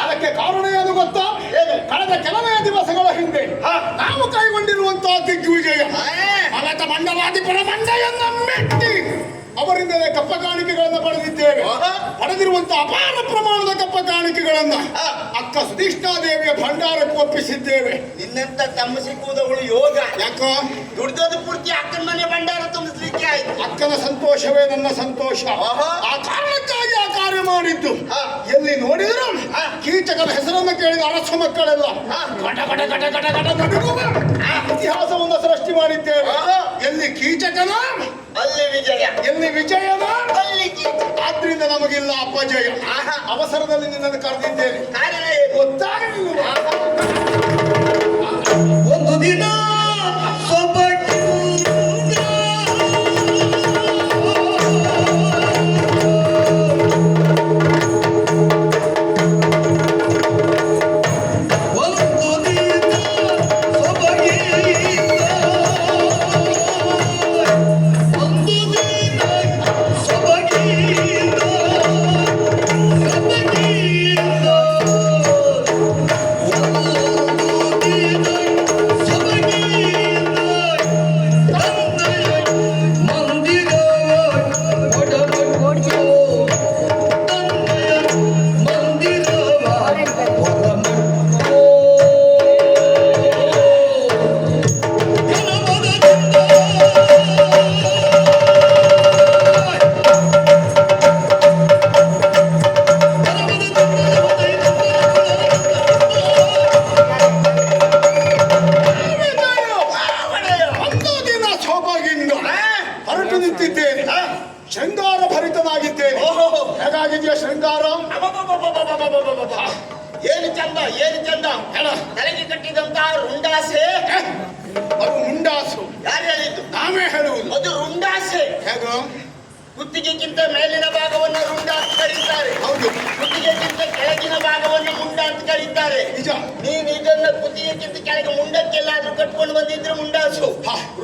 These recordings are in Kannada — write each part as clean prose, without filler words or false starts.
ಅದಕ್ಕೆ ಕಾರಣ ಏನು ಗೊತ್ತಾ? ಕಳೆದ ಕೆಲವೇ ದಿವಸಗಳ ಹಿಂದೆ ನಾವು ಕೈಗೊಂಡಿರುವಂತಹ ದಿಗ್ವಿಜಯ ಮಲತ ಮಂಡಲಾಧಿಪರ ಮಂಡಯನ್ನು ಮೆಟ್ಟಿ ಅವರಿಂದಲೇ ಕಪ್ಪ ಕಾಣಿಕೆಗಳನ್ನು ಪಡೆದಿದ್ದೇವೆ. ಪಡೆದಿರುವಂತಹ ಅಪಾರ ಪ್ರಮಾಣದ ಕಪ್ಪ ಕಾಣಿಕೆಗಳನ್ನ ಅಕ್ಕ ಸುಧಿಷ್ಣಾದೇವಿಯ ಭಂಡಾರಕ್ಕೆ ಒಪ್ಪಿಸಿದ್ದೇವೆ. ನಿನ್ನಂತ ತಮ್ಮ ಸಿಕ್ಕುವುದವಳು ಯೋಗ. ಯಾಕೋ ದುಡ್ಡದು ಪೂರ್ತಿ ಅಕ್ಕನ ಮನೆ ಭಂಡಾರ ತುಂಬಿಸ್ಲಿಕ್ಕೆ ಆಯ್ತು. ಅಕ್ಕನ ಸಂತೋಷವೇ ನನ್ನ ಸಂತೋಷ. ಆ ಕಾರಣಕ್ಕಾಗಿ ಆ ಕಾರ್ಯ ಮಾಡಿದ್ದು. ಎಲ್ಲಿ ನೋಡಿದ್ರು ಕೀಚಕನ ಹೆಸರನ್ನು ಕೇಳಿದ ಅರಸ ಮಕ್ಕಳೆಲ್ಲ ಗಟ ಗಟ ಗಟ ಗಟ ಗಟ ನಡುಗುವ ಇತಿಹಾಸವನ್ನು ಸೃಷ್ಟಿ ಮಾಡಿದ್ದೇವೆ. ಎಲ್ಲಿ ಕೀಚಕನ ಅಲ್ಲಿ ವಿಜಯ, ಎಲ್ಲಿ ವಿಜಯನ ಅಲ್ಲಿ ಆದ್ರಿಂದ ನಮಗಿಲ್ಲ ಅಪಜಯ. ಅವಸರದಲ್ಲಿ ನಿನ್ನನ್ನು ಕರೆದಿದ್ದೇನೆ. ಕಾರಣ ಗೊತ್ತಾಗಲಿಲ್ಲ. ಒಂದು ದಿನ ಶೃಂಗಾರ ಭರಿತನಾಗಿದ್ದೇನೆ. ಹೇಗಾಗಿದೆಯಾ ಶೃಂಗಾರ? ಏನು ಚಂದ, ಏನು ಚಂದ. ತಲೆಗೆ ಕಟ್ಟಿದಂತ ರುಂಡಾಸೆ. ಅದು ಮುಂಡಾಸು. ಯಾರು ಹೇಳಿದ್ದು? ನಾವೇ ಹೇಳುವುದು. ಅದು ರುಂಡಾಸೆ. ಹೇಗೋ? ಕುತ್ತಿಗೆಗಿಂತ ಮೇಲಿನ ಭಾಗವನ್ನು ರುಂಡ ಅಂತ ಕರೀತಾರೆ. ಹೌದು. ಕುತ್ತಿಗೆಗಿಂತ ಕೆಳಗಿನ ಭಾಗವನ್ನು ಮುಂಡ ಅಂತ ಕರೀತಾರೆ. ನಿಜ. ನೀನು ಇದನ್ನ ಕುತ್ತಿಗೆಗಿಂತ ಕೆಳಗೆ ಮುಂಡಕ್ಕೆಲ್ಲಾದ್ರೂ ಕಟ್ಕೊಂಡು ಬಂದಿದ್ರೆ ಮುಂಡಾಸು.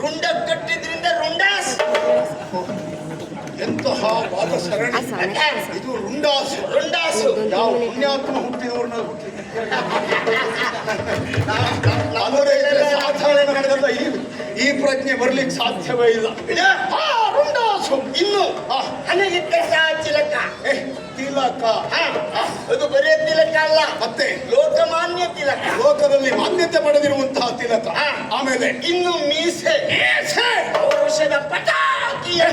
ರುಂಡ ಕಟ್ಟಿದ್ರಿಂದ ರುಂಡಾಸ್. ಎಂತಹ ವಾದ ಸರಣಿ ಇದು. ರುಂಡಾಸು. ರುಂಡಾಸು ಯಾವ ಪುಣ್ಯಾತ್ಮ ಹುಟ್ಟಿದವ್ರನ್ನ ಸಾಧಾರಣ ಈ ಪ್ರಜ್ಞೆ ಬರ್ಲಿಕ್ಕೆ ಸಾಧ್ಯವೇ ಇಲ್ಲ. ರುಂಡಾಸು. ಇನ್ನು ಹಣೆಗಿಟ್ಟ ಚಿಲಕ. ತಿಲಕ. ಅದು ಬರೇ ತಿಲಕ ಅಲ್ಲ, ಮತ್ತೆ ಲೋಕಮಾನ್ಯ ತಿಲಕ. ಲೋಕದಲ್ಲಿ ಮಾನ್ಯತೆ ಪಡೆದಿರುವಂತಹ ತಿಲಕ. ಆಮೇಲೆ ಇನ್ನು ಮೀಸೆ. ಪೌರುಷದ ಪಟಾಕಿಯ.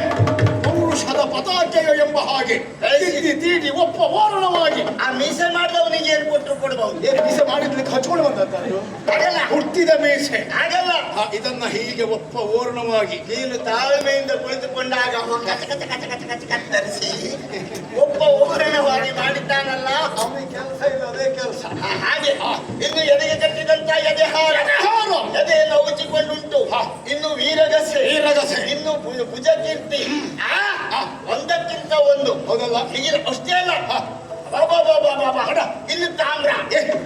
ಪೌರುಷದ ಪತಾಕೆಯ ಎಂಬ ಹಾಗೆ ತೀಟಿ ಒಪ್ಪ ವಾರಣವಾಗಿ ಆ ಮೀಸೆ ಮಾಡಿದವನಿಗೆ ಏನು ಕೊಟ್ಟರು ಕೊಡಬಹುದು. ಏನು ಮೀಸೆ ಮಾಡಿದ್ಲಿಕ್ಕೆ ಹಚ್ಕೊಂಡು ಬಂದದ್ದು ಆಗಲ್ಲ. ಹುಟ್ಟಿದ ಮೀಸೆ ಆಗಲ್ಲ. ಇದನ್ನ ಹೀಗೆ ಒಪ್ಪ ಓರ್ಣವಾಗಿ ನೀನು ತಾಳ್ಮೆಯಿಂದ ಕುಳಿತುಕೊಂಡಾಗ ಕತ್ತರಿಸಿ ಒಪ್ಪ ಓರಣವಾಗಿ ಮಾಡಿದ್ದಾನಲ್ಲ, ಅವನಿಗೆ ಕೆಲಸ ಇಲ್ಲ, ಅದೇ ಕೆಲಸ. ಹಾಗೆ ಇನ್ನು ಎದೆಗೆ ಕಟ್ಟಿದಂತ ಎದೆಹಾರ. ಎದೆಯನ್ನು ಉಚಿಕೊಂಡುಂಟು. ಇನ್ನು ವೀರಗಸೆ. ಇನ್ನು ಭುಜಕೀರ್ತಿ. ಒಂದಕ್ಕಿಂತ ಒಂದು. ಹೌದಲ್ಲ? ಹೀಗೆ ಅಷ್ಟೇ ಅಲ್ಲ, ಇನ್ನು ತಾಮ್ರ.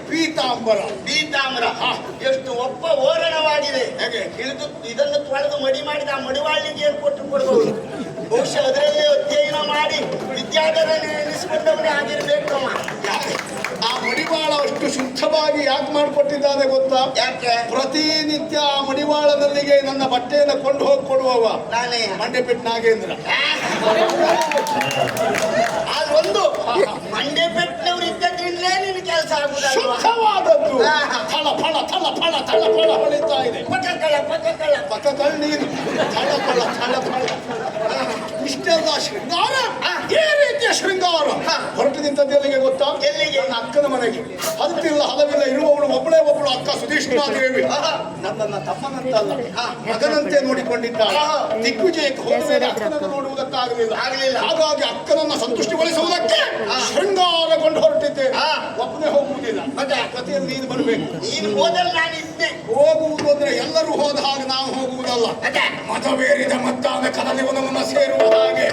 ಪೀತಾಂಬರ. ಪೀತಾಮ್ರ ಎಷ್ಟು ಒಪ್ಪ ಓರಣವಾಗಿದೆ. ಹೇಗೆ ಇಳಿದು ಇದನ್ನು ತೊಳೆದು ಮಡಿ ಮಾಡಿದ ಆ ಮಡಿವಾಳಿಗೆ ಏನು ಕೊಟ್ಟು ಕೊಡಬಹುದು. ಬಹುಶಃ ಅದರಲ್ಲಿ ಅಧ್ಯಯನ ಮಾಡಿ ವಿದ್ಯಾಧರನ್ನು ಎನಿಸಿಕೊಂಡವನೇ ಆಗಿರ್ಬೇಕು. ಆ ಮಡಿವಾಳ ಅಷ್ಟು ಶುದ್ಧವಾಗಿ ಯಾಕೆ ಮಾಡಿಕೊಟ್ಟಿದ್ದಾನೆ ಗೊತ್ತಾ? ಯಾಕೆ? ಪ್ರತಿನಿತ್ಯ ಆ ಮಡಿವಾಳನಲ್ಲಿಗೆ ನನ್ನ ಬಟ್ಟೆಯನ್ನು ಕೊಂಡು ಹೋಗಿ ಕೊಡುವವ ನಾನೇ. ಮಂಡ್ಯಪೇಟ್ ನಾಗೇಂದ್ರ. ಅದೊಂದು ಮಂಡ್ಯ ಪೆಟ್ಟಿನವ್ರು ಇದ್ದದ್ರಿಂದಲೇ ನಿನ್ ಕೆಲಸ ಆಗುದಲ್ವಾ? ಶುದ್ಧವಾದದ್ದು. ಥಳ ಫಳ ಥಳ ಫಳ ಥಳ ಫಳ ಹೊಳಿತಾ ಇದೆ. ಪಕ್ಕ ನೀನು ತಳ ಇಷ್ಟೆಲ್ಲ ಶೃಂಗಾರ, ಈ ರೀತಿಯ ಶೃಂಗಾರ ಹೊರಟು ನಿಂತದ್ದು ಎಲ್ಲಿಗೆ ಗೊತ್ತಾ? ಎಲ್ಲಿಗೆ? ನನ್ನ ಅಕ್ಕನ ಮನೆಗೆ. ಹತ್ತಿಲ್ಲ ಹಲವಿಲ್ಲ ಇರುವವಳು ಒಬ್ಬಳು ಅಕ್ಕ ಸುಧೀಷ್ಣಾದೇವಿ ನನ್ನನ್ನ ತಮ್ಮನಂತಲ್ಲ ಮಗನಂತೆ ನೋಡಿಕೊಂಡಿದ್ದಾಳೆ. ದಿಗ್ವಿಜಯಕ್ಕೆ ಹೋದ ಮೇಲೆ ಅಕ್ಕನನ್ನು ನೋಡುವುದಕ್ಕಾಗಲಿಲ್ಲ. ಹಾಗಾಗಿ ಅಕ್ಕನನ್ನ ಸಂತುಷ್ಟಿಗೊಳಿಸುವುದಕ್ಕೆ ಶೃಂಗಾರಗೊಂಡು ಹೊರಟಿದ್ದೇನೆ. ಒಬ್ಬನೇ ಹೋಗುವುದಿಲ್ಲ, ಮತ್ತೆ ಕಥೆಯಲ್ಲಿ ನೀನು ಬರಬೇಕು. ನೀನು ಹೋದಲ್ಲಿ ನಾನು ಇದ್ದೆ. ಹೋಗುವುದು ಅಂದ್ರೆ ಎಲ್ಲರೂ ಹೋದ ಹಾಗೆ ನಾವು ಹೋಗುವುದಲ್ಲ. ಮತವೇರಿದ ಮತ್ತಾದ ಕದಲಿವನವನ್ನ ಸೇರುವ ಹಾಗೆ.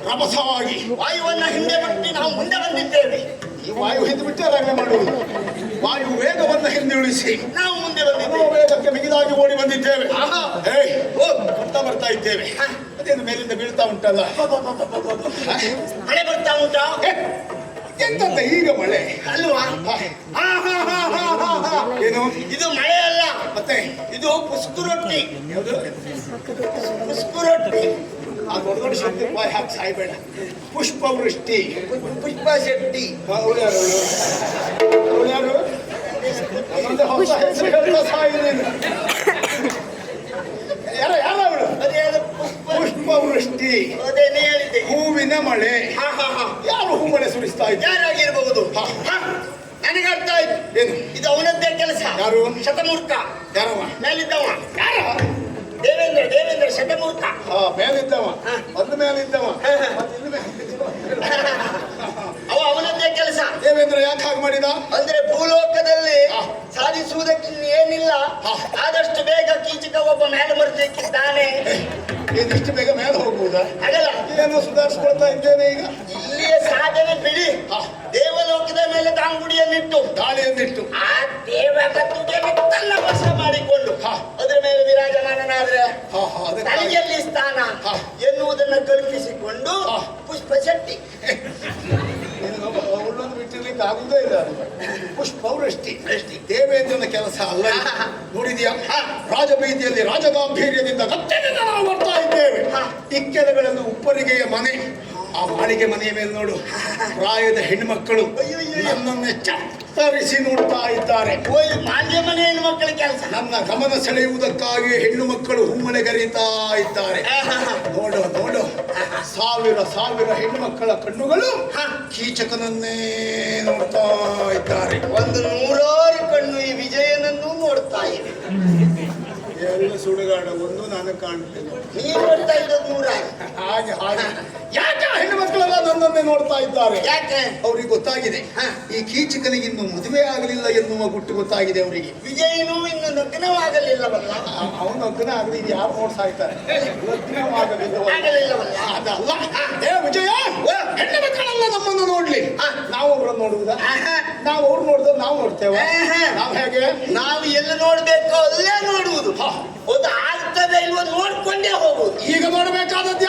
ರಭಸವಾಗಿ ವಾಯುವನ್ನ ಹಿಂದೆ ಬಿಟ್ಟು ನಾವು ಮುಂದೆ ಬಂದಿದ್ದೇವೆ. ಈ ವಾಯು ಹಿಂದೆ ಬಿಟ್ಟು ರಗಳೆ ಮಾಡುವುದು, ವಾಯು ವೇಗವನ್ನು ಹಿಂದೆ ಕಳುಹಿಸಿ ನಾವು ಮುಂದೆ ನಾವು ಬಂದಿದ್ದೇವೆ. ವೇಗಕ್ಕೆ ಮಿಗಿದಾಗಿ ಓಡಿ ಬಂದಿದ್ದೇವೆ. ಆಹಾ. ಏಯ್ ಬರ್ತಾ ಇದ್ದೇವೆ. ಅದೇನು ಮೇಲಿಂದ ಬೀಳ್ತಾ ಉಂಟಲ್ಲ. ಮಳೆ ಬರ್ತಾ ಉಂಟಾ? ಎಂತಂತ ಈಗ ಮಳೆ ಅಲ್ವಾ? ಏನು ಇದು ಮಳೆ ಅಲ್ಲ, ಮತ್ತೆ ಇದು ಪುಸ್ಕು ರೊಟ್ಟಿ. ಯಾವುದು ಪುಸ್ಕು ರೊಟ್ಟಿ. ಆ ದೊಡ್ಡ ದೊಡ್ಡ ಶಬ್ದ ಬಾಯಿ ಹಾಕಿ ಸಾಯ್ಬೇಡ. ಪುಷ್ಪವೃಷ್ಟಿ. ಪುಷ್ಪ ಶೆಟ್ಟಿ. ಅವಳು ಯಾರು? ಅವಳು ಯಾರು? ಒಂದೊಂದೇ ಹೊಸ ಹೆಸರು ಹೇಳ್ತಾ ಸಾಯಿದೆ. ಯಾರು ಅವಳು? ಅದೇ ಅದು ಪುಷ್ಪ ಪುಷ್ಪವೃಷ್ಟಿ. ಅದೇನೇ ಹೇಳಿದ್ದೆ. ಹೂವಿನ ಮಳೆ. ಹಾ ಹಾ ಹಾ. ಯಾರು ಹೂ ಮಳೆ ಸುರಿಸ್ತಾ ಇದ್ದಾರೆ? ಯಾರಾಗಿರ್ಬಹುದು? ನನಗೆ ಅರ್ಥ ಆಯ್ತು. ಏನು ಇದು ಅವನದ್ದೇ ಕೆಲಸ. ಯಾರು? ಶತಮೂರ್ಖ. ಯಾರವ? ಮೇಲಿದ್ದವ ಯಾರ? ದೇವೇಂದ್ರ ಶತಮೂರ್ಖ. ಮೇಲಿದ್ದವ. ಹಾ. ಒಂದು ಮೇಲಿದ್ದವ. ಹಾ, ಹಾ. ಮತ್ತೆ ಇಲ್ಲಿ ಅವನದ್ದೇ ಕೆಲಸ. ದೇವೇಂದ್ರ ಯಾಕೆ ಹಾಗೆ ಮಾಡಿದ? ಅಂದ್ರೆ ಭೂಲೋಕದಲ್ಲಿ ಹಾ. ಸಾಧಿಸುವುದಕ್ಕೆ ಏನಿಲ್ಲ. ಹಾ. ಆದಷ್ಟು ಬೇಗ ಕೀಚಕ ಒಬ್ಬ ಮೇಲೆ ಬರಬೇಕಿದ್ದಾನೆ. ಏನು ಇಷ್ಟು ಬೇಗ ಮೇಲೆ ಹೋಗುವುದಾ? ಹಾಗಲ್ಲ, ಏನು ಸುಧಾರಿಸ್ಕೊಳ್ತಾ ಇದ್ದೇನೆ ಈಗ. ಇಲ್ಲಿಯ ಸಾಧನೆ ಬಿಡಿ. ಹಾ. ದೇವಲೋಕದ ಮೇಲೆ ತಾಂಗುಡಿಯನ್ನಿಟ್ಟು ಗಾಳಿಯನ್ನಿಟ್ಟು ಆ ದೇವಕತ್ತುಗೆ ತನ್ನ ವಶ ಮಾಡಿಕೊಂಡು ಹಾ. ಅದರ ಮೇಲೆ ವಿರಾಜಮಾನನಾದ್ರೆ ಅದಕ್ಕೆ ತಲೆಯಲ್ಲಿ ಸ್ಥಾನ ಹಾ. ಎನ್ನುವುದನ್ನು ಕಲ್ಪಿಸಿಕೊಂಡು ಹಾ. ಪುಷ್ಪ ಶೆಟ್ಟಿ. ಅವಳನ್ನು ಬಿಟ್ಟಿರ್ಲಿಕ್ಕೆ ಆಗುದೇ ಇಲ್ಲ. ಪುಷ್ಪವೃಷ್ಟಿ ದೇವೇಂದ್ರನ ಕೆಲಸ ಅಲ್ಲ ಇದು. ನೋಡಿದ್ಯಾ? ರಾಜಬೀದಿಯಲ್ಲಿ ರಾಜಗಾಂಭೀರ್ಯದಿಂದ ಗತ್ತಿನಿಂದ ನಾವು ಬರ್ತಾ ಇದ್ದೇವೆ. ಇಕ್ಕೆಲಗಳಲ್ಲಿ ಉಪ್ಪರಿಗೆಯ ಮನೆ. ಆ ಮಾಳಿಗೆ ಮನೆಯ ಮೇಲೆ ನೋಡು, ಪ್ರಾಯದ ಹೆಣ್ಮಕ್ಕಳು ನನ್ನನ್ನೇ ಚತ್ತರಿಸಿ ನೋಡ್ತಾ ಇದ್ದಾರೆ. ಮಾನ್ಯ ಮನೆ ಹೆಣ್ಮಕ್ಕಳ ಕೆಲಸ. ನನ್ನ ಗಮನ ಸೆಳೆಯುವುದಕ್ಕಾಗಿ ಹೆಣ್ಣು ಮಕ್ಕಳು ಹುಮ್ಮನೆಗರೀತಾ ಇದ್ದಾರೆ. ನೋಡು ನೋಡು, ಸಾವಿರ ಸಾವಿರ ಹೆಣ್ಣು ಮಕ್ಕಳ ಕಣ್ಣುಗಳು ಕೀಚಕನನ್ನೇ ನೋಡ್ತಾ ಇದ್ದಾರೆ. ಒಂದು 100 ಕಣ್ಣು ಈ ವಿಜಯನನ್ನು ನೋಡ್ತಾ ಇವೆ. ಎಲ್ಲ ಸುಡುಗಾಡ ಒಂದು ನಾನು ಕಾಣ್ತೇನೆ. ನೀನು ನೋಡ್ತಾ ಇರೋದು 100. ಹಾಗೆ ಹಾಗೆ ಯಾಕೆ ಹೆಣ್ಣು ಮಕ್ಕಳೆಲ್ಲ ನನ್ನನ್ನೇ ನೋಡ್ತಾ ಇದ್ದಾರೆ? ಯಾಕೆ? ಅವ್ರಿಗೆ ಗೊತ್ತಾಗಿದೆ, ಈ ಕೀಚಕನಿಗೆ ಇನ್ನು ಮದುವೆ ಆಗಲಿಲ್ಲ ಎನ್ನುವ ಗುಟ್ಟು ಗೊತ್ತಾಗಿದೆ ಅವರಿಗೆ. ವಿಜಯನು ಇನ್ನು ಲಗ್ನವಾಗಲಿಲ್ಲವಲ್ಲ. ಅವನ ಲಗ್ನ ಆಗಲಿ, ಇದು ಯಾರು ನೋಡ್ತಾ ಇದ್ದಾರೆ? ಆಗಲಿಲ್ಲವಲ್ಲ. ಅದಲ್ಲ. ಏ ವಿಜಯ, ಹೆಣ್ಣು ಮಕ್ಕಳೆಲ್ಲ ನಮ್ಮನ್ನು ನೋಡ್ಲಿ, ನಾವು ಅವ್ರನ್ನ ನೋಡುವುದಾ? ನಾವು ಅವ್ರು ನೋಡಿದ್ರೆ ನಾವು ನೋಡ್ತೇವೆ. ನಾವು ಹೇಗೆ? ನಾವು ಎಲ್ಲ ನೋಡ್ಬೇಕು ಅಲ್ಲೇ ನೋಡುವುದು. ಒಂದು ಆಗ್ತದೆ ಇಲ್ವ ನೋಡ್ಕೊಂಡೇ ಹೋಗುದು. ಈಗ ನೋಡಬೇಕಾದದ್ದು